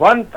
1,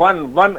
1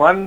1,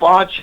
5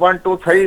1, 2, 3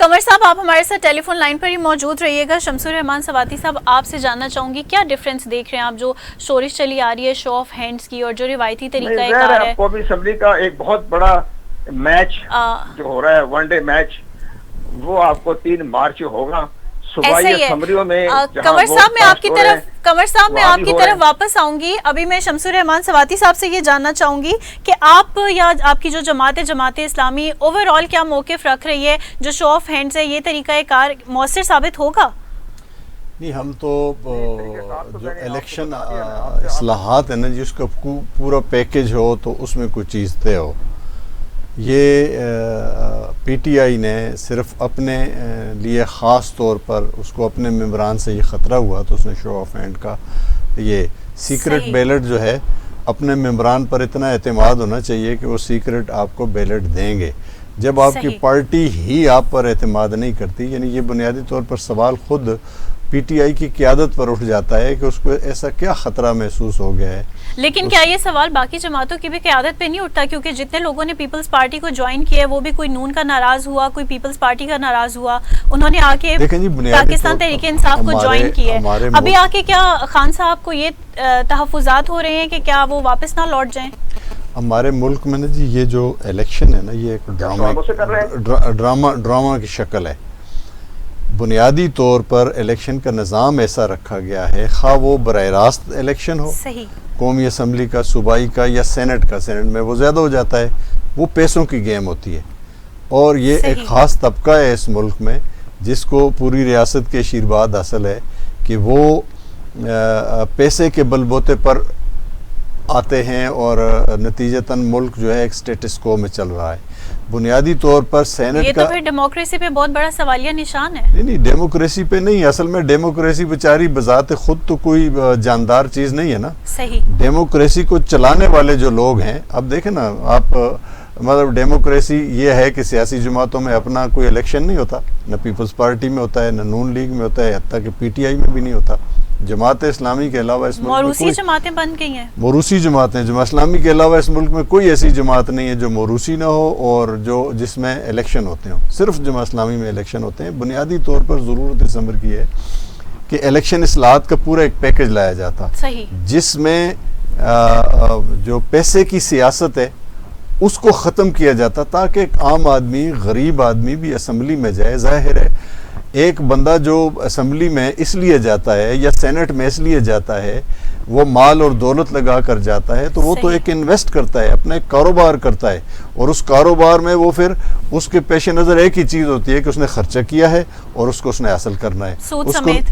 قمر صاحب آپ ہمارے ساتھ ٹیلی فون لائن پر ہی موجود رہیے گا. شمسور رحمان سواتی صاحب آپ سے جاننا چاہوں گی کیا ڈفرینس دیکھ رہے ہیں آپ جو شورش چلی آ رہی ہے شو آف ہینڈز کی اور جو روایتی طریقہ کار ہے. قومی اسمبلی کا ایک بہت بڑا میچ جو ہو رہا ہے ون ڈے میچ وہ آپ کو 3 مارچ ہوگا. ایسا ہی ہے. قمر صاحب میں آپ کی طرف واپس آؤں گی. ابھی میں شمسور رحمان سواتی صاحب سے یہ جاننا چاہوں گی کہ آپ یا آپ کی جو جماعت اسلامی اوور آل کیا موقف رکھ رہی ہے جو شو آف ہینڈز ہے یہ طریقہ کار مؤثر ثابت ہوگا؟ نہیں ہم تو جو الیکشن اصلاحات ہیں نا جس کا پورا پیکج ہو تو اس میں کوئی چیز طے ہو. یہ پی ٹی آئی نے صرف اپنے لیے خاص طور پر اس کو اپنے ممبران سے یہ خطرہ ہوا تو اس نے شو آف ہینڈ کا یہ سیکرٹ بیلٹ جو ہے اپنے ممبران پر اتنا اعتماد ہونا چاہیے کہ وہ سیکرٹ آپ کو بیلٹ دیں گے. جب آپ کی پارٹی ہی آپ پر اعتماد نہیں کرتی یعنی یہ بنیادی طور پر سوال خود پی ٹی آئی کی قیادت پر اٹھ جاتا ہے کہ اس کو ایسا کیا خطرہ محسوس ہو گیا ہے. لیکن کیا یہ سوال باقی جماعتوں کی بھی قیادت پہ نہیں اٹھتا کیونکہ جتنے لوگوں نے پیپلز پارٹی کو جوائن کیا ہے وہ بھی کوئی نون کا ناراض ہوا کوئی پیپلز پارٹی کا ناراض ہوا انہوں نے آ کے پاکستان تحریک انصاف کو جوائن کیا ہے. ابھی آ کے کیا خان صاحب کو یہ تحفظات ہو رہے ہیں کہ کیا وہ واپس نہ لوٹ جائیں؟ ہمارے ملک میں نا جی یہ جو الیکشن ہے نا یہ ایک ڈرامہ کی شکل ہے. بنیادی طور پر الیکشن کا نظام ایسا رکھا گیا ہے خواہ وہ براہ راست الیکشن ہو قومی اسمبلی کا صوبائی کا یا سینٹ کا. سینٹ میں وہ زیادہ ہو جاتا ہے وہ پیسوں کی گیم ہوتی ہے اور یہ ایک خاص طبقہ ہے اس ملک میں جس کو پوری ریاست کے آشیرواد حاصل ہے کہ وہ پیسے کے بل بوتے پر آتے ہیں اور نتیجتاً ملک جو ہے ایک سٹیٹس کو میں چل رہا ہے. بنیادی طور پر سینٹ کا یہ تو پھر ڈیموکریسی پہ بہت بڑا سوالیہ نشان ہے. نہیں ڈیموکریسی پہ نہیں. اصل میں ڈیموکریسی بیچاری بذات خود تو کوئی جاندار چیز نہیں ہے نا. صحیح. ڈیموکریسی کو چلانے والے جو لوگ ہیں اب دیکھیں نا آپ مطلب ڈیموکریسی یہ ہے کہ سیاسی جماعتوں میں اپنا کوئی الیکشن نہیں ہوتا نہ پیپلز پارٹی میں ہوتا ہے نہ نون لیگ میں ہوتا ہے حتیٰ کہ پی ٹی آئی میں بھی نہیں ہوتا. جماعت اسلامی کے علاوہ اس ملک میں موروثی جماعتیں بن گئی ہیں. موروثی جماعتیں جماعت اسلامی کے علاوہ اس ملک میں کوئی ایسی جماعت نہیں ہے جو موروثی نہ ہو اور جس میں الیکشن ہوتے ہوں. صرف جماعت اسلامی میں الیکشن ہوتے ہیں. بنیادی طور پر ضرورت اس امر کی ہے کہ الیکشن اصلاحات کا پورا ایک پیکج لایا جاتا جس میں جو پیسے کی سیاست ہے اس کو ختم کیا جاتا تاکہ ایک عام آدمی غریب آدمی بھی اسمبلی میں جائے. ظاہر ہے ایک بندہ جو اسمبلی میں اس لیے جاتا ہے یا سینٹ میں اس لیے جاتا ہے وہ مال اور دولت لگا کر جاتا ہے تو وہ تو ایک انویسٹ کرتا ہے اپنا ایک کاروبار کرتا ہے اور اس کاروبار میں وہ پھر اس کے پیش نظر ایک ہی چیز ہوتی ہے کہ اس نے خرچہ کیا ہے اور اس کو اس نے حاصل کرنا ہے. سود سمیت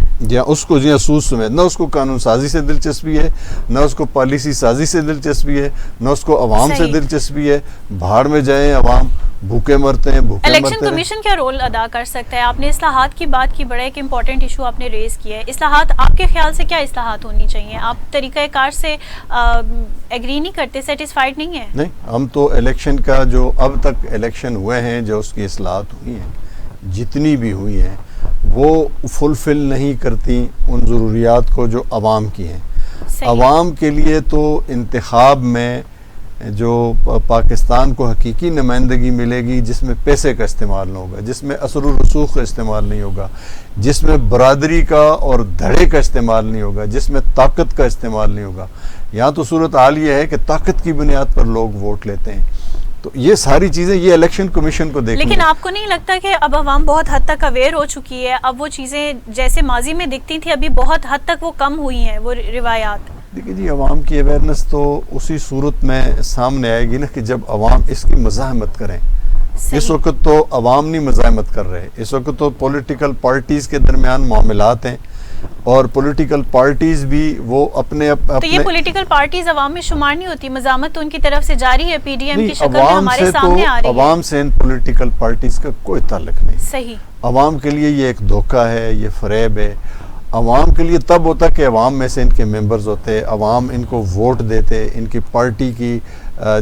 سود سمیت. نہ اس کو قانون سازی سے دلچسپی ہے نہ اس کو پالیسی سازی سے دلچسپی ہے نہ اس کو عوام سے دلچسپی ہے. بھاڑ میں جائیں عوام بھوکے مرتے ہیں الیکشن کمیشن کیا رول ادا کر سکتا ہے؟ آپ نے اصلاحات کی بات کی بڑا ایک امپورٹنٹ ایشو آپ نے ریز کیا ہے. اصلاحات آپ کے خیال سے کیا اصلاحات ہونی چاہیے؟ آپ طریقہ کار سے ایگری نہیں کرتے سیٹسفائیڈ نہیں ہیں؟ نہیں ہم تو الیکشن کا جو اب تک الیکشن ہوئے ہیں جو اس کی اصلاحات ہوئی ہیں جتنی بھی ہوئی ہیں وہ فلفل نہیں کرتی ان ضروریات کو جو عوام کی ہیں. عوام کے لیے تو انتخاب میں جو پاکستان کو حقیقی نمائندگی ملے گی جس میں پیسے کا استعمال نہ ہوگا جس میں اثر و رسوخ کا استعمال نہیں ہوگا جس میں برادری کا اور دھڑے کا استعمال نہیں ہوگا جس میں طاقت کا استعمال نہیں ہوگا. یہاں تو صورتحال یہ ہے کہ طاقت کی بنیاد پر لوگ ووٹ لیتے ہیں. تو یہ ساری چیزیں یہ الیکشن کمیشن کو دیکھیں. لیکن آپ کو نہیں لگتا کہ اب عوام بہت حد تک اویئر ہو چکی ہے؟ اب وہ چیزیں جیسے ماضی میں دکھتی تھیں ابھی بہت حد تک وہ کم ہوئی ہیں وہ روایات؟ دیکھیے جی عوام کی اویئرنس تو اسی صورت میں سامنے آئے گی نا کہ جب عوام اس کی مزاحمت کریں. اس وقت تو عوام نہیں مزاحمت کر رہے. اس وقت تو پولیٹیکل پارٹیز کے درمیان معاملات ہیں اور پولیٹیکل پارٹیز بھی وہ اپنے تو یہ پولیٹیکل پارٹیز عوام میں شمار نہیں ہوتی؟ مزاحمت تو ان کی طرف سے جاری ہے پی ڈی ایم کی شکل میں ہمارے سامنے آ رہی ہے. عوام سے ان پولیٹیکل پارٹیز کا کوئی تعلق نہیں. صحیح. عوام کے لیے یہ ایک دھوکہ ہے یہ فریب ہے. عوام کے لیے تب ہوتا کہ عوام میں سے ان کے ممبرز ہوتے عوام ان کو ووٹ دیتے ان کی پارٹی کی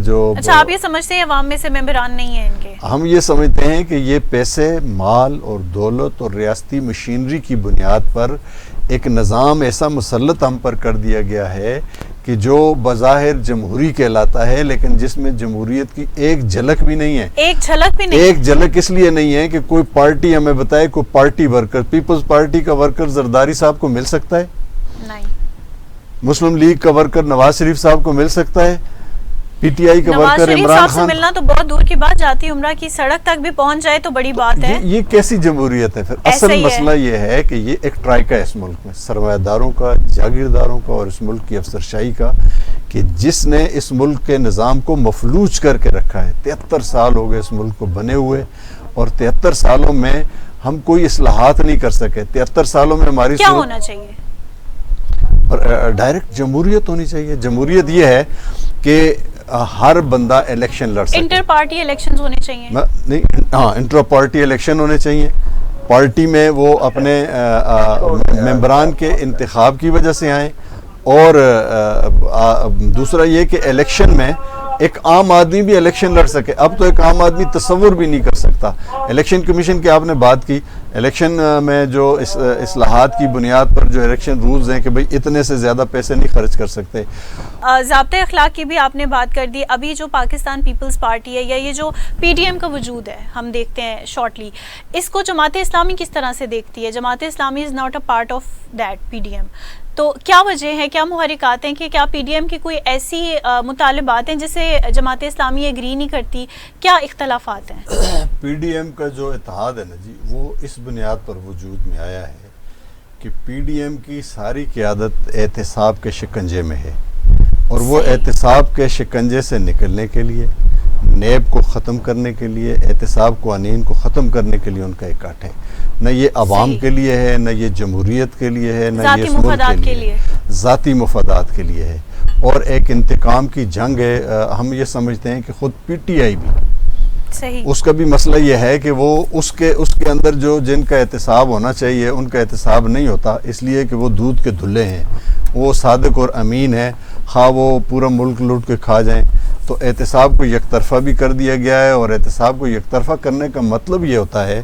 جو اچھا آپ یہ سمجھتے ہیں عوام میں سے ممبران نہیں ہیں ان کے؟ ہم یہ سمجھتے ہیں کہ یہ پیسے مال اور دولت اور ریاستی مشینری کی بنیاد پر ایک نظام ایسا مسلط ہم پر کر دیا گیا ہے کہ جو بظاہر جمہوری کہلاتا ہے لیکن جس میں جمہوریت کی ایک جھلک بھی نہیں ہے. ایک جھلک بھی نہیں. ایک جھلک اس لیے نہیں ہے کہ کوئی پارٹی ہمیں بتائے, کوئی پارٹی ورکر, پیپلز پارٹی کا ورکر زرداری صاحب کو مل سکتا ہے؟ نہیں. مسلم لیگ کا ورکر نواز شریف صاحب کو مل سکتا ہے؟ پی ٹی آئی کا ورکر عمران خان؟ ملنا تو بہت دور کی بات, جاتی عمرہ کی سڑک تک بھی پہنچ جائے تو بڑی بات ہے. یہ کیسی جمہوریت ہے پھر؟ اصل مسئلہ یہ ہے کہ یہ ایک ٹرائکا ہے اس ملک میں, سرمایہ داروں کا, جاگیرداروں کا اور اس ملک کی افسرشاہی کا, کہ جس نے اس ملک کے نظام کو مفلوج کر کے رکھا ہے. 73 سال ہو گئے اس ملک کو بنے ہوئے, اور 73 سالوں میں ہم کوئی اصلاحات نہیں کر سکے. 73 سالوں میں ہماری کیا ہونا چاہیے؟ ڈائریکٹ جمہوریت ہونی چاہیے. جمہوریت یہ ہے کہ ہر بندہ الیکشن لڑ سکے. انٹر پارٹی الیکشنز ہونے چاہیے. نہیں, ہاں انٹر پارٹی الیکشن ہونے چاہیے. پارٹی میں وہ اپنے ممبران کے انتخاب کی وجہ سے آئیں, اور دوسرا یہ کہ الیکشن میں ایک عام آدمی بھی الیکشن لڑ سکے. اب تو ایک عام آدمی تصور بھی نہیں کر سکتا. الیکشن کمیشن کی آپ نے بات کی, الیکشن میں جو اصلاحات کی بنیاد پر جو الیکشن رولز ہیں کہ بھئی اتنے سے زیادہ پیسے نہیں خرچ کر سکتے. ضابطۂ اخلاق کی بھی آپ نے بات کر دی. ابھی جو پاکستان پیپلز پارٹی ہے یا یہ جو پی ڈی ایم کا وجود ہے, ہم دیکھتے ہیں شارٹلی, اس کو جماعت اسلامی کس طرح سے دیکھتی ہے؟ Jamaat Islami is not a part of that P D M. تو کیا وجہ ہے, کیا محرکات ہیں کہ کیا پی ڈی ایم کی کوئی ایسی مطالبات ہیں جسے جماعت اسلامی ایگری نہیں کرتی؟ کیا اختلافات ہیں؟ پی ڈی ایم کا جو اتحاد ہے نا جی, وہ اس بنیاد پر وجود میں آیا ہے کہ پی ڈی ایم کی ساری قیادت احتساب کے شکنجے میں ہے, اور وہ احتساب کے شکنجے سے نکلنے کے لیے, نیب کو ختم کرنے کے لیے, احتساب قوانین کو ختم کرنے کے لیے ان کا اکٹھ ہے. نہ یہ عوام کے لیے ہے, نہ یہ جمہوریت کے لیے ہے, نہ یہ اس ملک کے لیے, ذاتی مفادات کے لیے ہے, اور ایک انتقام کی جنگ ہے. ہم یہ سمجھتے ہیں کہ خود پی ٹی آئی بھی اس کا بھی مسئلہ یہ ہے کہ وہ اس کے اندر جو جن کا احتساب ہونا چاہیے ان کا احتساب نہیں ہوتا, اس لیے کہ وہ دودھ کے دھلے ہیں, وہ صادق اور امین ہے, خواہ وہ پورا ملک لوٹ کے کھا جائیں. تو احتساب کو یک طرفہ بھی کر دیا گیا ہے, اور احتساب کو یک طرفہ کرنے کا مطلب یہ ہوتا ہے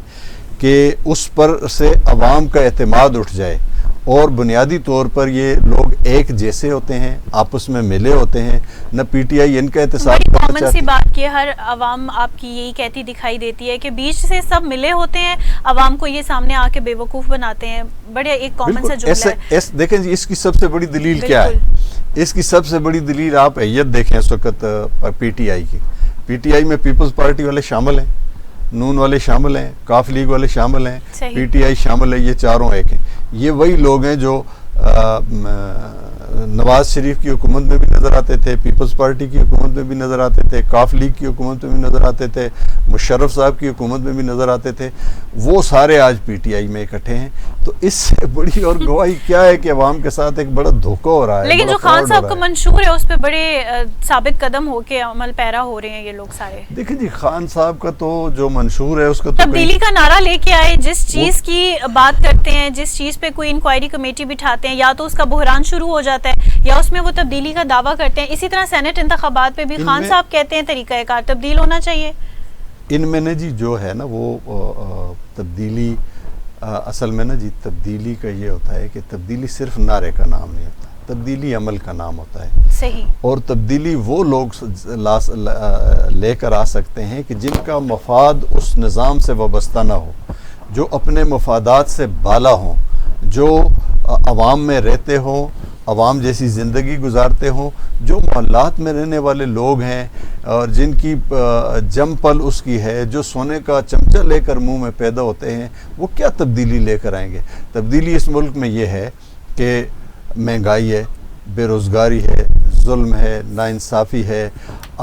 کہ اس پر سے عوام کا اعتماد اٹھ جائے, اور بنیادی طور پر یہ لوگ ایک جیسے ہوتے ہیں, آپس میں ملے ہوتے ہیں. نہ پی ٹی آئی ان کا احتساب کرنا چاہتی. کامن سی بات کی ہر عوام آپ کی یہی کہتی دکھائی دیتی ہے کہ بیچ سے سب ملے ہوتے ہیں, عوام کو یہ سامنے آ کے بے وقوف بناتے ہیں. بڑے ایک کامن سا جملہ ہے. دیکھیں جی, اس کی سب سے بڑی دلیل کیا ہے؟ اس کی سب سے بڑی دلیل آپ حیت دیکھیں اس وقت پی ٹی آئی کی. پی ٹی آئی میں پیپلز پارٹی والے شامل ہیں, نون والے شامل ہیں, کاف لیگ والے شامل ہیں, پی ٹی آئی شامل ہے, یہ چاروں ایک ہیں. یہ وہی لوگ ہیں جو نواز شریف کی حکومت میں بھی نظر آتے تھے, پیپلز پارٹی کی حکومت میں بھی نظر آتے تھے, کاف لیگ کی حکومت میں بھی نظر آتے تھے, مشرف صاحب کی حکومت میں بھی نظر آتے تھے. وہ سارے آج پی ٹی آئی میں اکٹھے ہیں. تو اس سے بڑی اور گواہی کیا ہے کہ عوام کے ساتھ ایک بڑا دھوکہ ہو رہا ہے. لیکن جو خان صاحب کا منشور ہے اس پہ بڑے ثابت قدم ہو کے عمل پیرا ہو رہے ہیں یہ لوگ سارے. دیکھیں جی, خان صاحب کا تو جو منشور ہے اس کا تبدیلی کا نعرہ لے کے آئے, جس چیز کی بات کرتے ہیں, جس چیز پہ کوئی انکوائری کمیٹی بٹھاتے ہیں, یا تو اس کا بحران شروع ہو جاتا ہے یا اس میں وہ تبدیلی کا دعویٰ کرتے ہیں. اسی طرح سینٹ انتخابات پہ بھی خان صاحب کہتے ہیں طریقہ کار تبدیل ہونا چاہیے. ان میں نے جی جو ہے نا وہ تبدیلی, اصل میں نا جی تبدیلی کا یہ ہوتا ہے کہ تبدیلی صرف نعرے کا نام نہیں ہوتا, تبدیلی عمل کا نام ہوتا ہے. صحیح. اور تبدیلی وہ لوگ لے کر آ سکتے ہیں کہ جن کا مفاد اس نظام سے وابستہ نہ ہو, جو اپنے مفادات سے بالا ہوں, جو عوام میں رہتے ہوں, عوام جیسی زندگی گزارتے ہوں, جو محلات میں رہنے والے لوگ ہیں اور جن کی جم پل اس کی ہے, جو سونے کا چمچہ لے کر منہ میں پیدا ہوتے ہیں. وہ کیا تبدیلی لے کر آئیں گے؟ تبدیلی اس ملک میں یہ ہے کہ مہنگائی ہے, بے روزگاری ہے, ظلم ہے, ناانصافی ہے.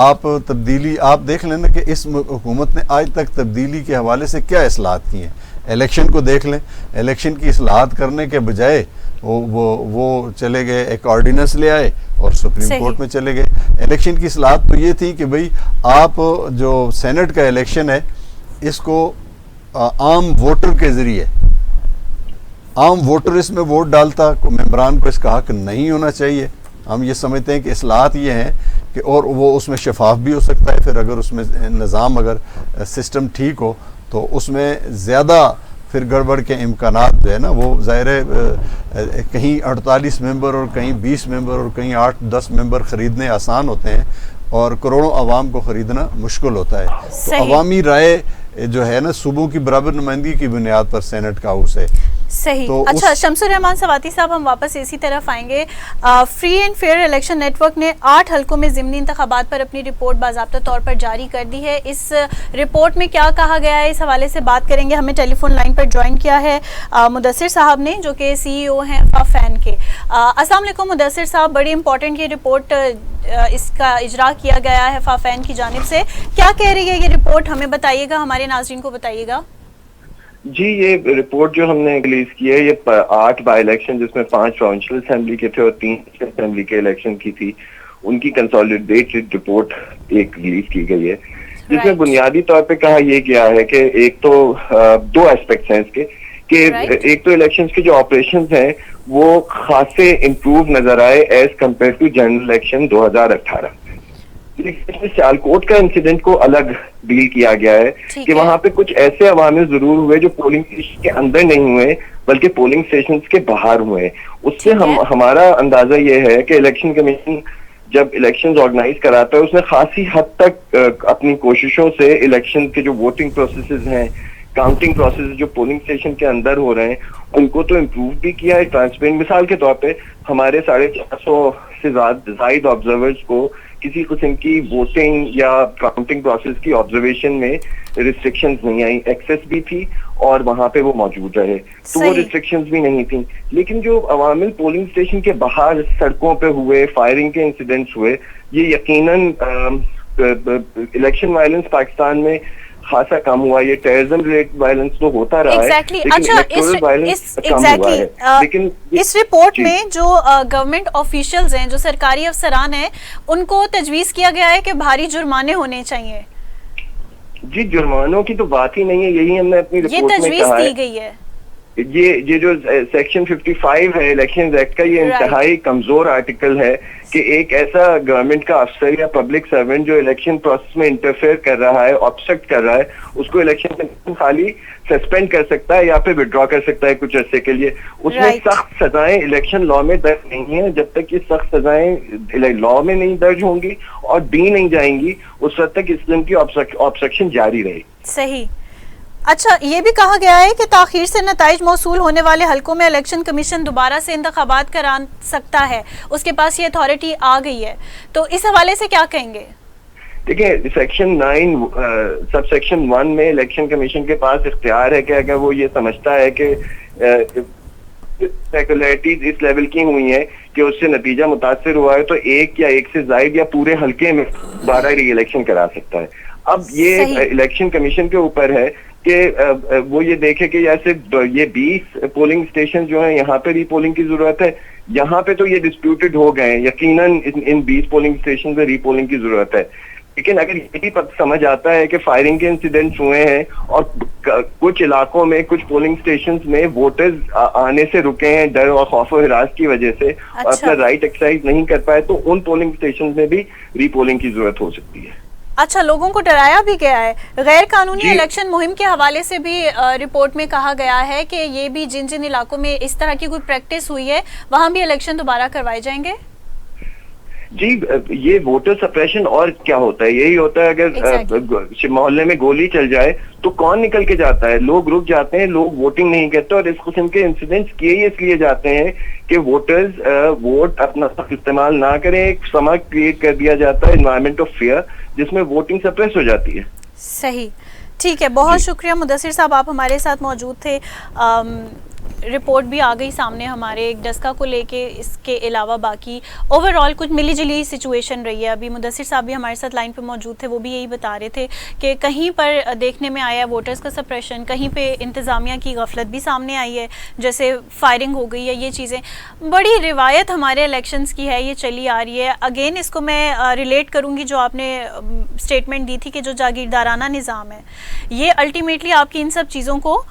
آپ تبدیلی آپ دیکھ لینا کہ اس حکومت نے آج تک تبدیلی کے حوالے سے کیا اصلاحات کی ہیں. الیکشن کو دیکھ لیں, الیکشن کی اصلاحات کرنے کے بجائے وہ چلے گئے, ایک آرڈیننس لے آئے اور سپریم کورٹ میں چلے گئے. الیکشن کی اصلاحات تو یہ تھی کہ بھئی آپ جو سینٹ کا الیکشن ہے اس کو عام ووٹر کے ذریعے, عام ووٹر اس میں ووٹ ڈالتا, ممبران کو اس کا حق نہیں ہونا چاہیے. ہم یہ سمجھتے ہیں کہ اصلاحات یہ ہیں کہ اور وہ اس میں شفاف بھی ہو سکتا ہے. پھر اگر اس میں نظام, اگر سسٹم ٹھیک ہو تو اس میں زیادہ پھر گڑبڑ کے امکانات جو ہے نا وہ ظاہر ہے کہیں 48 ممبر اور کہیں 20 ممبر اور کہیں 8-10 ممبر خریدنے آسان ہوتے ہیں اور کروڑوں عوام کو خریدنا مشکل ہوتا ہے. تو عوامی رائے جو ہے نا صوبوں کی برابر نمائندگی کی بنیاد پر سینٹ کا ہاؤس ہے. صحیح. اچھا شمس الرحمان سواتی صاحب, ہم واپس اسی طرف آئیں گے. Free and fair election network نے 8 حلقوں میں ضمنی انتخابات پر اپنی رپورٹ باضابطہ طور پر جاری کر دی ہے. اس رپورٹ میں کیا کہا گیا ہے اس حوالے سے بات کریں گے. ہمیں ٹیلی فون لائن پر جوائن کیا ہے مدثر صاحب نے, جو کہ سی ای او ہیں فین کے. السلام علیکم مدثر صاحب, بڑی امپورٹنٹ یہ رپورٹ اس کا اجرا کیا گیا ہے فین کی جانب سے. کیا کہہ رہی ہے یہ رپورٹ, ہمیں بتائیے گا, ہمارے ناظرین کو بتائیے گا. جی, یہ رپورٹ جو ہم نے ریلیز کی ہے یہ 8 بائی الیکشن جس میں 5 پروونشل اسمبلی کے تھے اور 3 اسمبلی کے الیکشن کی تھی, ان کی کنسالیڈیٹڈ رپورٹ ایک ریلیز کی گئی ہے, جس میں بنیادی طور پہ کہا یہ گیا ہے کہ ایک تو 2 ایسپیکٹس ہیں اس کے, کہ ایک تو الیکشنز کے جو آپریشنز ہیں وہ خاصے امپروو نظر آئے as compared to general election 2018. Sialkot کا انسیڈنٹ کو الگ ڈیل کیا گیا ہے کہ وہاں پہ کچھ ایسے عوامل ضرور ہوئے جو پولنگ اسٹیشن کے اندر نہیں ہوئے بلکہ پولنگ اسٹیشن کے باہر ہوئے. اس سے ہمارا اندازہ یہ ہے کہ الیکشن کمیشن جب الیکشن آرگنائز کراتا ہے اس نے خاصی حد تک اپنی کوششوں سے الیکشن کے جو ووٹنگ پروسیسز ہیں, کاؤنٹنگ پروسیس جو پولنگ اسٹیشن کے اندر ہو رہے ہیں, ان کو تو امپروو بھی کیا ہے ٹرانسپیرنٹ. مثال کے طور پہ ہمارے 450 سے زائد آبزرورز کو کسی قسم کی ووٹنگ یا کاؤنٹنگ پروسیس کی آبزرویشن میں ریسٹرکشنز نہیں آئی, ایکسیس بھی تھی اور وہاں پہ وہ موجود رہے, تو وہ ریسٹرکشنز بھی نہیں تھیں. لیکن جو عوامل پولنگ اسٹیشن کے باہر سڑکوں پہ ہوئے, فائرنگ کے انسیڈنٹس ہوئے, یہ یقیناً الیکشن وائلنس پاکستان میں خاصا کم ہوا. یہ ٹیررزم ریلیٹڈ وائلنس تو ہوتا رہا ہے لیکن الیکٹورل وائلنس کم ہوا ہے. لیکن اس رپورٹ میں جو گورنمنٹ آفیشلز ہیں, جو سرکاری افسران ہیں, ان کو تجویز کیا گیا ہے کہ بھاری جرمانے ہونے چاہیے. جی, جرمانوں کی تو بات ہی نہیں ہے, یہی ہم نے اپنی رپورٹ میں کہا ہے. یہ تجویز دی گئی ہے. یہ جو سیکشن 55 ہے الیکشن ایکٹ کا, یہ انتہائی کمزور آرٹیکل ہے کہ ایک ایسا گورنمنٹ کا افسر یا پبلک سرونٹ جو الیکشن پروسیس میں انٹرفیئر کر رہا ہے, آبسٹرکٹ کر رہا ہے, اس کو الیکشن کمیشن خالی سسپینڈ کر سکتا ہے یا پھر وڈرا کر سکتا ہے کچھ عرصے کے لیے. اس میں سخت سزائیں الیکشن لا میں درج نہیں ہیں. جب تک یہ سخت سزائیں لا میں نہیں درج ہوں گی اور دی نہیں جائیں گی اس وقت تک اس قسم کی آبسٹرکشن جاری رہے. صحیح. اچھا, یہ بھی کہا گیا ہے کہ تاخیر سے نتائج موصول ہونے والے حلقوں میں الیکشن کمیشن دوبارہ سے انتخابات کرا سکتا ہے, اس کے پاس یہ اتھارٹی آ گئی ہے. تو اس حوالے سے کیا کہیں گے؟ دیکھیں, سیکشن 9 سب سیکشن 1 میں الیکشن کمیشن کے پاس اختیار ہے کہ اگر وہ یہ سمجھتا ہے کہ ریگولیرٹیز اس لیول کی ہوئی ہیں کہ اس سے نتیجہ متاثر ہوا ہے, تو ایک یا ایک سے زائد یا پورے حلقے میں دوبارہ ری الیکشن کرا سکتا ہے. اب یہ الیکشن کمیشن کے اوپر ہے کہ وہ یہ دیکھے کہ جیسے یہ 20 پولنگ اسٹیشن جو ہیں یہاں پہ ری پولنگ کی ضرورت ہے, یہاں پہ تو یہ ڈسپیوٹڈ ہو گئے ہیں, یقیناً ان 20 پولنگ اسٹیشن پہ ری پولنگ کی ضرورت ہے. لیکن اگر یہی سمجھ آتا ہے کہ فائرنگ کے انسیڈنٹس ہوئے ہیں اور کچھ علاقوں میں کچھ پولنگ اسٹیشنز میں ووٹرز آنے سے رکے ہیں ڈر اور خوف و ہراس کی وجہ سے اور اپنا رائٹ ایکسرسائز نہیں کر پائے, تو ان پولنگ اسٹیشنز میں بھی ری پولنگ کی ضرورت ہو سکتی ہے. اچھا, لوگوں کو ڈرایا بھی گیا ہے. غیر قانونی الیکشن مہم کے حوالے سے بھی رپورٹ میں کہا گیا ہے کہ یہ بھی جن جن علاقوں میں اس طرح کی کوئی پریکٹس ہوئی ہے وہاں بھی الیکشن دوبارہ کروائے جائیں گے. جی, یہ ووٹر سپریشن اور کیا ہوتا ہے, یہی ہوتا ہے اگر محلے میں گولی چل جائے تو کون نکل کے جاتا ہے, لوگ رک جاتے ہیں, لوگ ووٹنگ نہیں کرتے. اور اس قسم کے انسیڈنٹس کیے اس لیے جاتے ہیں کہ ووٹرز ووٹ اپنا استعمال نہ کریں. ایک سما کریٹ کر دیا جاتا ہے, انوائرمنٹ آف فیئر, جس میں ووٹنگ سپریس ہو جاتی ہے. صحیح, ٹھیک ہے, بہت شکریہ مدثر صاحب, آپ ہمارے ساتھ موجود تھے. رپورٹ بھی آ گئی سامنے ہمارے ایک ڈسکا کو لے کے, اس کے علاوہ باقی اوور آل کچھ ملی جلی سچویشن رہی ہے. ابھی مدثر صاحب بھی ہمارے ساتھ لائن پہ موجود تھے, وہ بھی یہی بتا رہے تھے کہ کہیں پر دیکھنے میں آیا ہے ووٹرز کا سپریشن, کہیں پہ انتظامیہ کی غفلت بھی سامنے آئی ہے, جیسے فائرنگ ہو گئی ہے. یہ چیزیں بڑی روایت ہمارے الیکشنز کی ہے, یہ چلی آ رہی ہے. اگین اس کو میں ریلیٹ کروں گی جو آپ نے اسٹیٹمنٹ دی تھی کہ جو جاگیردارانہ نظام ہے یہ الٹیمیٹلی آپ کی ان سب چیزوں کو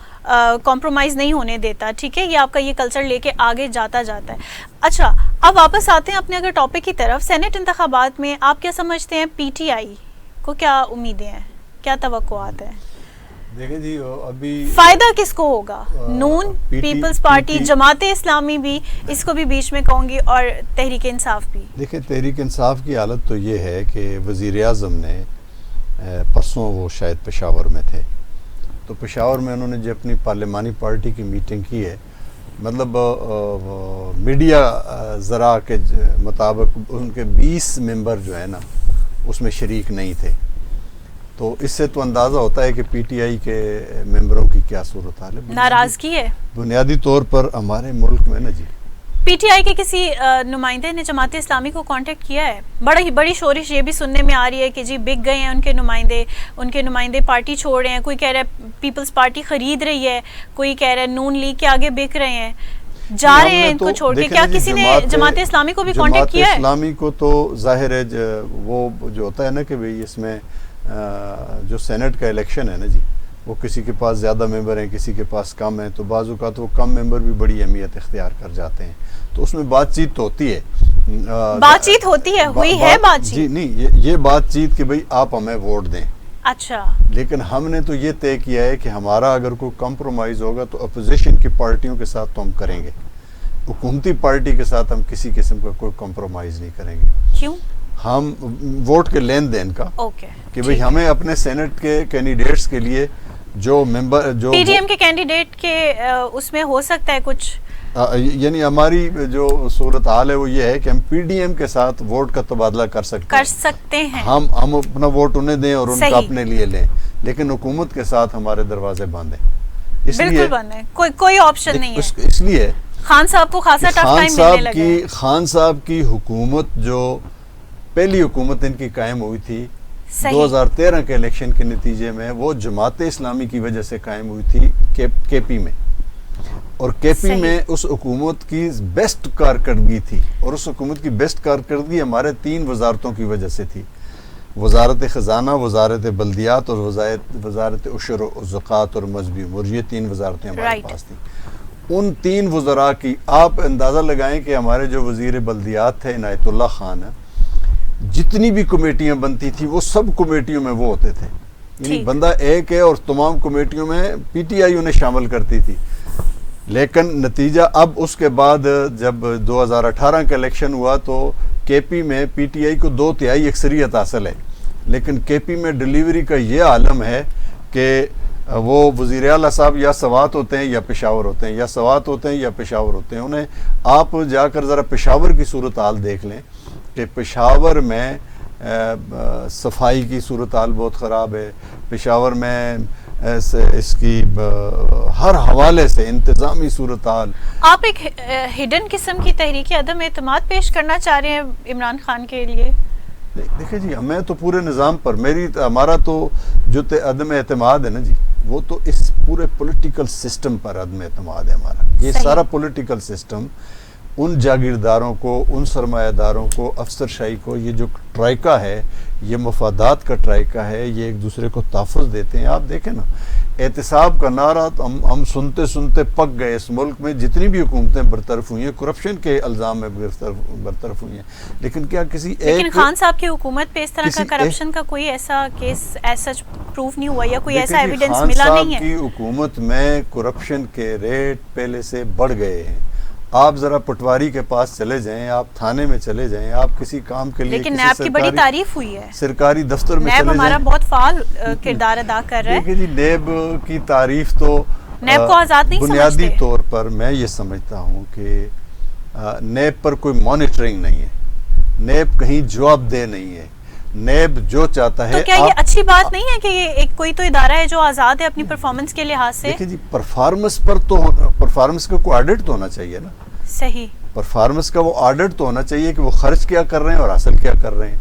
کمپرومائز نہیں ہونے دیتا. ٹھیک ہے, یہ آپ کا یہ کلچر لے کے آگے جاتا ہے. اچھا, اب واپس آتے ہیں اپنے اگر ٹاپک کی طرف. سینٹ انتخابات میں آپ کیا سمجھتے ہیں, پی ٹی آئی کو کیا امیدیں ہیں, کیا توقعات ہیں؟ دیکھیں جی ابھی فائدہ کس کو ہوگا؟ نون، P T- Peoples Party, P T- Jamaat Islami بھی، اس کو بھی بیچ میں کہوں گی، اور تحریک انصاف بھی. دیکھیں تحریک انصاف کی حالت تو یہ ہے کہ وزیر اعظم نے پرسوں وہ شاید پشاور میں تھے، تو پشاور میں انہوں نے جو اپنی پارلیمانی پارٹی کی میٹنگ کی ہے، مطلب میڈیا ذرا کے مطابق ان کے 20 ممبر جو ہے نا اس میں شریک نہیں تھے، تو اس سے تو اندازہ ہوتا ہے کہ پی ٹی آئی کے ممبروں کی کیا صورتحال ہے. ناراضگی ہے بنیادی طور پر ہمارے ملک میں نا جی، پی ٹی آئی کے کسی نمائندے نے جماعت اسلامی کو کانٹیکٹ کیا ہے؟ بڑی شورش یہ بھی سننے میں آ رہی ہے کہ جی بک گئے ہیں ان کے نمائندے پارٹی چھوڑ رہے ہیں، کوئی کہہ رہا ہے پیپلز پارٹی خرید رہی ہے، کوئی کہہ رہا ہے نون لیگ کے آگے بک رہے ہیں، جا رہے ہیں ان کو چھوڑ کے. کیا کسی نے جماعت اسلامی کو بھی کانٹیکٹ کیا ہے؟ جماعت اسلامی کو تو ظاہر ہے وہ جو ہوتا ہے نا کہ بھئی اس میں جو سینٹ کا الیکشن ہے نا جی، وہ کسی کے پاس زیادہ ممبر ہیں، کسی کے پاس کم ہیں، تو بعض اوقات وہ کم ممبر بھی بڑی اہمیت اختیار کر جاتے ہیں، تو اس میں بات چیت تو ہوتی ہے. بات چیت ہوتی ہے، ہوئی ہے بات جی چیت؟ نہیں، یہ بات چیت کہ بھئی آپ ہمیں ووٹ دیں. اچھا، لیکن ہم نے تو یہ طے کیا ہے کہ ہمارا اگر کوئی کمپرومائز ہوگا تو اپوزیشن کی پارٹیوں کے ساتھ تو ہم کریں گے، حکومتی پارٹی کے ساتھ ہم کسی قسم کا کوئی کمپرومائز نہیں کریں گے. کیوں؟ ہم ووٹ کے لین دین کا اوکے، کہ بھئی ہمیں اپنے سینٹ کے کینڈیڈیٹس کے لیے جو ممبر جو پی ڈی ایم کے کینڈیڈیٹ کے اس میں ہو سکتا ہے کچھ، یعنی ہماری جو صورتحال ہے وہ یہ ہے کہ ہم پی ڈی ایم کے ساتھ ووٹ کا تبادلہ کر سکتے ہیں. ہم اپنا ووٹ انہیں دیں اور ان کا اپنے لیے لیں، لیکن حکومت کے ساتھ ہمارے دروازے بند ہیں. بالکل بند ہے، کوئی آپشن نہیں ہے. اس لیے خان صاحب کو خاصا ٹف ٹائم ملنے لگا ہے. خان صاحب کی حکومت جو پہلی حکومت ان کی قائم ہوئی تھی 2013 کے الیکشن کے نتیجے میں، وہ جماعت اسلامی کی وجہ سے قائم ہوئی تھی کے پی میں، اور کے پی میں اس حکومت کی بیسٹ کارکردگی تھی، اور اس حکومت کی بیسٹ کارکردگی ہمارے 3 وزارتوں کی وجہ سے تھی: وزارت خزانہ، وزارت بلدیات اور وزارت عشر و زکوٰۃ اور مذہبی امور. یہ 3 وزارتیں ہمارے پاس تھیں. ان 3 وزراء کی آپ اندازہ لگائیں کہ ہمارے جو وزیر بلدیات تھے عنایت اللہ خان، جتنی بھی کمیٹیاں بنتی تھی وہ سب کمیٹیوں میں وہ ہوتے تھے، یعنی بندہ ایک ہے اور تمام کمیٹیوں میں پی ٹی آئی انہیں شامل کرتی تھی. لیکن نتیجہ اب اس کے بعد جب 2018 کا الیکشن ہوا تو کے پی میں پی ٹی آئی کو 2/3 اکثریت حاصل ہے، لیکن کے پی میں ڈیلیوری کا یہ عالم ہے کہ وہ وزیر اعلیٰ صاحب یا سوات ہوتے ہیں یا پشاور ہوتے ہیں، یا سوات ہوتے ہیں یا پشاور ہوتے ہیں. انہیں آپ جا کر ذرا پشاور کی صورتحال دیکھ لیں کہ پشاور میں صفائی کی صورتحال بہت خراب ہے. پشاور میں اس کی ہر حوالے سے انتظامی صورتحال. آپ ایک ہڈن قسم کی تحریک عدم اعتماد پیش کرنا چاہ رہے ہیں عمران خان کے لیے؟ دیکھیں جی، ہمیں تو پورے نظام پر ہمارا تو جو عدم اعتماد ہے نا جی، وہ تو اس پورے پولیٹیکل سسٹم پر عدم اعتماد ہے ہمارا. یہ سارا پولیٹیکل سسٹم ان جاگیرداروں کو، ان سرمایہ داروں کو، افسر شاہی کو، یہ جو ٹرائکہ ہے، یہ مفادات کا ٹرائکہ ہے، یہ ایک دوسرے کو تحفظ دیتے ہیں. آپ دیکھیں نا، احتساب کا نعرہ ہم سنتے سنتے پک گئے. اس ملک میں جتنی بھی حکومتیں برطرف ہوئی ہیں کرپشن کے الزام میں برطرف ہوئی ہیں، لیکن کیا لیکن خان صاحب کی حکومت پہ اس طرح کا کرپشن کا کوئی ایسا کیس ایسا پروف نہیں ہوا یا کوئی ایسا ایویڈنس ملا نہیں ہے؟ خان صاحب کی حکومت میں کرپشن کے ریٹ پہلے سے بڑھ گئے ہیں. آپ ذرا پٹواری کے پاس چلے جائیں، آپ تھانے میں چلے جائیں، آپ کسی کام کے لیے، لیکن نیب کی بڑی تعریف ہوئی ہے، سرکاری دفتر میں چلے جائیں. نیب ہمارا بہت فعال کردار ادا کر رہا ہے. دیکھیں جی، نیب کی تعریف تو نیب کو آزاد نہیں سمجھتے. بنیادی طور پر میں یہ سمجھتا ہوں کہ نیب پر کوئی مانیٹرنگ نہیں ہے، نیب کہیں جواب دہ نہیں ہے. نیب جو چاہتا ہے، تو کیا یہ اچھی بات نہیں ہے کہ یہ کوئی تو ادارہ ہے جو آزاد ہے اپنی پرفارمنس کے لحاظ سے؟ دیکھیں جی، پرفارمنس کا کوئی آڈٹ تو ہونا چاہیے نا. صحیح، پرفارمنس کا وہ آڈٹ تو ہونا چاہیے کہ وہ خرچ کیا کر رہے ہیں اور حاصل کیا کر رہے ہیں.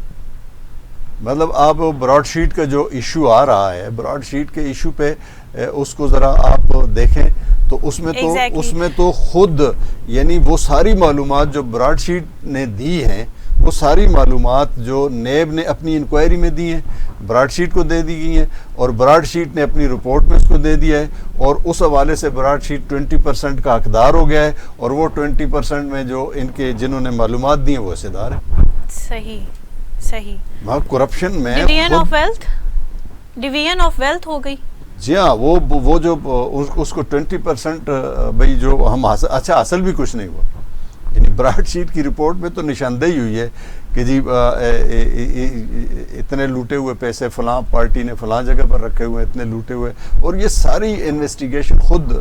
مطلب آپ براڈ شیٹ کا جو ایشو آ رہا ہے، براڈ شیٹ کے ایشو پہ اس کو ذرا آپ دیکھیں تو اس میں تو خود یعنی وہ ساری معلومات جو براڈ شیٹ نے دی ہیں، وہ ساری معلومات جو نیب نے اپنی انکوائری میں دی ہیں براڈ شیٹ کو دے دی گئی ہیں، اور براڈ شیٹ نے اپنی رپورٹ میں اس کو دے دیا ہے، اور اس حوالے سے براڈ شیٹ 20% کا حقدار ہو گیا ہے، اور وہ 20% میں جو جنہوں نے معلومات دی ہیں وہ حصے دار ہیں. صحیح. وہاں کرپشن میں ڈویژن آف ویلتھ ہو گئی. جی ہاں وہ جو اس کو 20% بھائی جو ہم اچھا اصل بھی کچھ نہیں ہوا. یعنی براڈ شیٹ کی رپورٹ میں تو نشاندہی ہوئی ہے کہ جی اتنے لوٹے ہوئے پیسے فلاں پارٹی نے فلاں جگہ پر رکھے ہوئے, اتنے لوٹے ہوئے, اور یہ ساری انویسٹیگیشن خود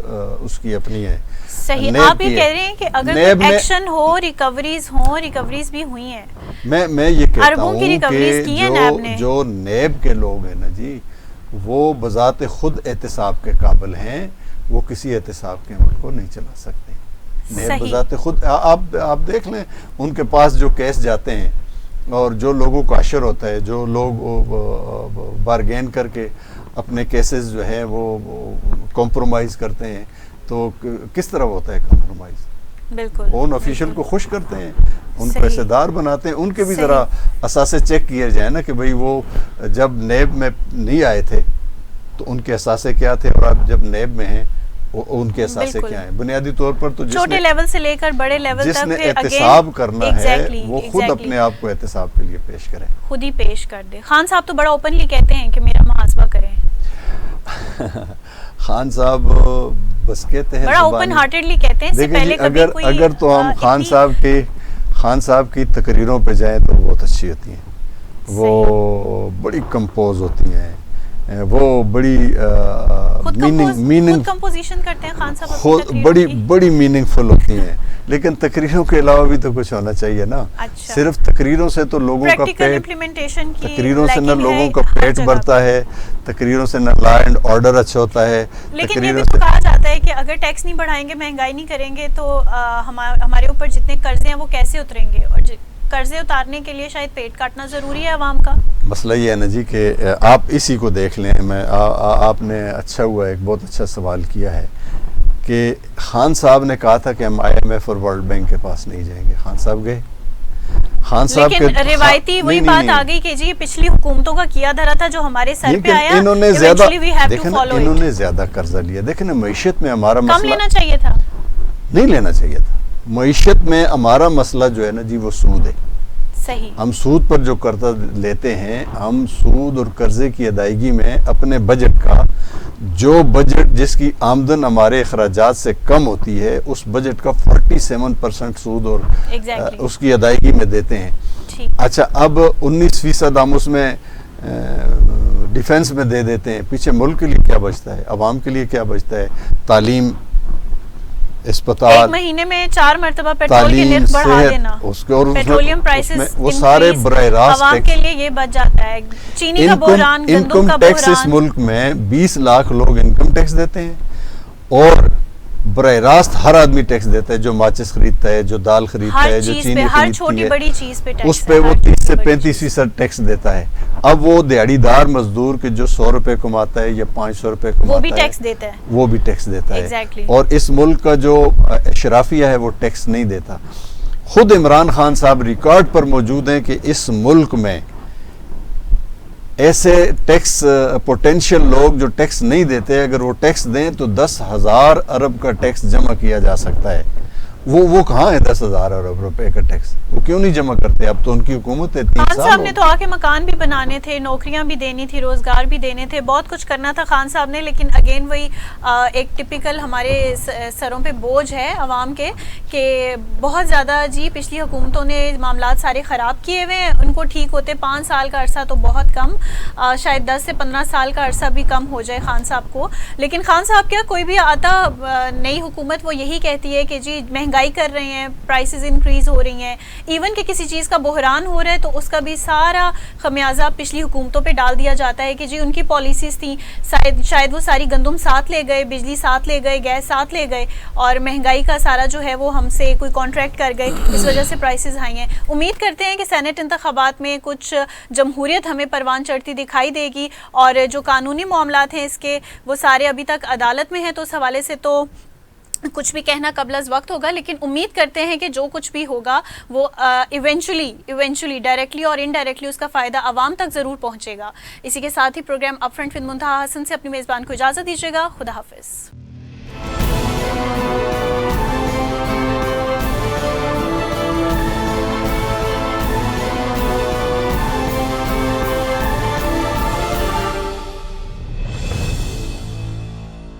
اس کی اپنی ہے. صحیح, آپ یہ کہہ رہے ہیں کہ اگر ایکشن ہو, ریکوریز بھی ہوئی ہیں. میں یہ کہتا اربوں کی ریکوریز کی ہیں نیب نے. جو نیب کے لوگ ہیں نا جی, وہ بذات خود احتساب کے قابل ہیں, وہ کسی احتساب کے عمل کو نہیں چلا سکتے. نیب بذات خود آپ دیکھ لیں ان کے پاس جو کیس جاتے ہیں اور جو لوگوں کو اشر ہوتا ہے, جو لوگ بارگین کر کے اپنے کیسز جو ہے وہ کمپرومائز کرتے ہیں, تو کس طرح ہوتا ہے کمپرومائز؟ بالکل اون آفیشیل کو خوش کرتے ہیں, ان کو پیسے دار بناتے ہیں. ان کے بھی ذرا اثاثے چیک کیا جائے نا کہ بھئی وہ جب نیب میں نہیں آئے تھے تو ان کے اثاثے کیا تھے, اور اب جب نیب میں ہیں ان کے اثاثے کیا ہیں. بنیادی طور پر تو چھوٹے لیول سے لے کر بڑے لیول تک جس نے احتساب کرنا ہے وہ خود اپنے آپ کو احتساب کے لیے پیش کرے, خود ہی پیش کر دے. خان صاحب تو بڑا اوپنلی کہتے ہیں کہ میرا محاسبہ کریں. خان صاحب بس کہتے ہیں, بڑا اوپن ہارٹیڈلی کہتے ہیں. اس سے پہلے کبھی کوئی اگر تو ہم خان صاحب کی تقریروں پہ جائیں تو بہت اچھی ہوتی ہیں, وہ بڑی کمپوز ہوتی ہیں, وہ بڑی میننگ کمپوزیشن کرتے ہیں خان صاحب, خود بڑی میننگ فل ہوتی ہیں. لیکن تقریروں کے علاوہ بھی تو کچھ ہونا چاہیے نا. صرف تقریروں سے تو لوگوں کا پیٹ, تقریروں سے نہ لوگوں کا پیٹ بھرتا ہے, تقریروں سے نہ لا اینڈ آرڈر اچھا ہوتا ہے. لیکن یہ بھی تو کہا جاتا ہے کہ اگر ٹیکس نہیں بڑھائیں گے, مہنگائی نہیں کریں گے, تو ہمارے اوپر جتنے قرضے ہیں وہ کیسے اتریں گے, اور قرضے اتارنے کے لیے شاید پیٹ کاٹنا ضروری ہے عوام کا. مسئلہ یہ ہے نا جی کہ آپ اسی کو دیکھ لیں. آپ نے اچھا ہوا ایک بہت اچھا سوال کیا ہے کہ خان صاحب نے کہا تھا کہ ہم IMF اور ورلڈ بینک کے پاس نہیں جائیں گے. خان صاحب گئے. خان صاحب لیکن روایتی وہی بات آ گئی کہ جی پچھلی حکومتوں کا کیا دھرا تھا جو ہمارے سر پہ آیا, انہوں نے زیادہ قرضہ لیا. دیکھیں نا معیشت میں ہمارا مسئلہ کم لینا چاہیے تھا, نہیں لینا چاہیے تھا. معیشت میں ہمارا مسئلہ جو ہے نا جی وہ سود ہے. صحیح, ہم سود پر جو قرضہ لیتے ہیں, ہم سود اور قرضے کی ادائیگی میں اپنے بجٹ کا, جو بجٹ جس کی آمدن ہمارے اخراجات سے کم ہوتی ہے, اس بجٹ کا 47% سود اور اس کی ادائیگی میں دیتے ہیں. اچھا, اب 19% ہم اس میں ڈیفنس میں دے دیتے ہیں. پیچھے ملک کے لیے کیا بچتا ہے, عوام کے لیے کیا بچتا ہے؟ تعلیم, اسپتال, ایک مہینے میں 4 مرتبہ پیٹرول کے نرخ بڑھا دینا, پیٹرولیم پرائسز وہ سارے براہ راست عوام کے لیے یہ بچ جاتا ہے. چینی کا بحران, گندم کا بحران. اس ملک میں 20 لاکھ لوگ انکم ٹیکس دیتے ہیں, اور براہ راست ہر آدمی ٹیکس دیتا ہے, جو ماچس خریدتا ہے, جو دال خریدتا ہے, جو چینی خریدتی ہے, اس پہ وہ 30 سے 35% ٹیکس دیتا ہے. اب وہ دیہڑی دار مزدور کے جو 100 روپے کماتا ہے یا 500 روپے کماتا ہے, وہ بھی ٹیکس دیتا ہے. اور اس ملک کا جو اشرافیہ ہے وہ ٹیکس نہیں دیتا. خود عمران خان صاحب ریکارڈ پر موجود ہیں کہ اس ملک میں ایسے ٹیکس پوٹینشیل لوگ جو ٹیکس نہیں دیتے, اگر وہ ٹیکس دیں تو 10,000 ارب کا ٹیکس جمع کیا جا سکتا ہے. وہ کہاں ہے 10,000 ارب روپے کا ٹیکس؟ وہ کیوں نہیں جمع کرتے؟ اب تو ان کی حکومت ہے. خان صاحب نے تو آ کے مکان بھی بنانے تھے, نوکریاں بھی دینی تھی, روزگار بھی دینے تھے, بہت کچھ کرنا تھا خان صاحب نے. لیکن اگین وہی ایک ٹپیکل ہمارے سروں پہ بوجھ ہے عوام کے کہ بہت زیادہ جی پچھلی حکومتوں نے معاملات سارے خراب کیے ہوئے ہیں. ان کو ٹھیک ہوتے 5 سال کا عرصہ تو بہت کم, شاید 10 سے 15 سال کا عرصہ بھی کم ہو جائے خان صاحب کو. لیکن خان صاحب کیا کوئی بھی آتا نئی حکومت وہ یہی کہتی ہے کہ جی مہنگائی کر رہے ہیں, پرائسز انکریز ہو رہی ہیں, ایون کہ کسی چیز کا بحران ہو رہا ہے تو اس کا بھی سارا خمیازہ پچھلی حکومتوں پہ ڈال دیا جاتا ہے کہ جی ان کی پالیسیز تھیں, شاید وہ ساری گندم ساتھ لے گئے, بجلی ساتھ لے گئے, گیس ساتھ لے گئے, اور مہنگائی کا سارا جو ہے وہ ہم سے کوئی کانٹریکٹ کر گئے, اس وجہ سے پرائسز ہائی ہیں. امید کرتے ہیں کہ سینٹ انتخابات میں کچھ جمہوریت ہمیں پروان چڑھتی دکھائی دے گی, اور جو قانونی معاملات ہیں اس کے وہ سارے ابھی تک عدالت میں ہیں, تو اس حوالے سے تو کچھ بھی کہنا قبل از وقت ہوگا. لیکن امید کرتے ہیں کہ جو کچھ بھی ہوگا وہ ایونچولی ڈائریکٹلی اور انڈائریکٹلی اس کا فائدہ عوام تک ضرور پہنچے گا. اسی کے ساتھ ہی پروگرام اپ فرنٹ ود منتہا حسن سے اپنی میزبان کو اجازت دیجیے گا. خدا حافظ.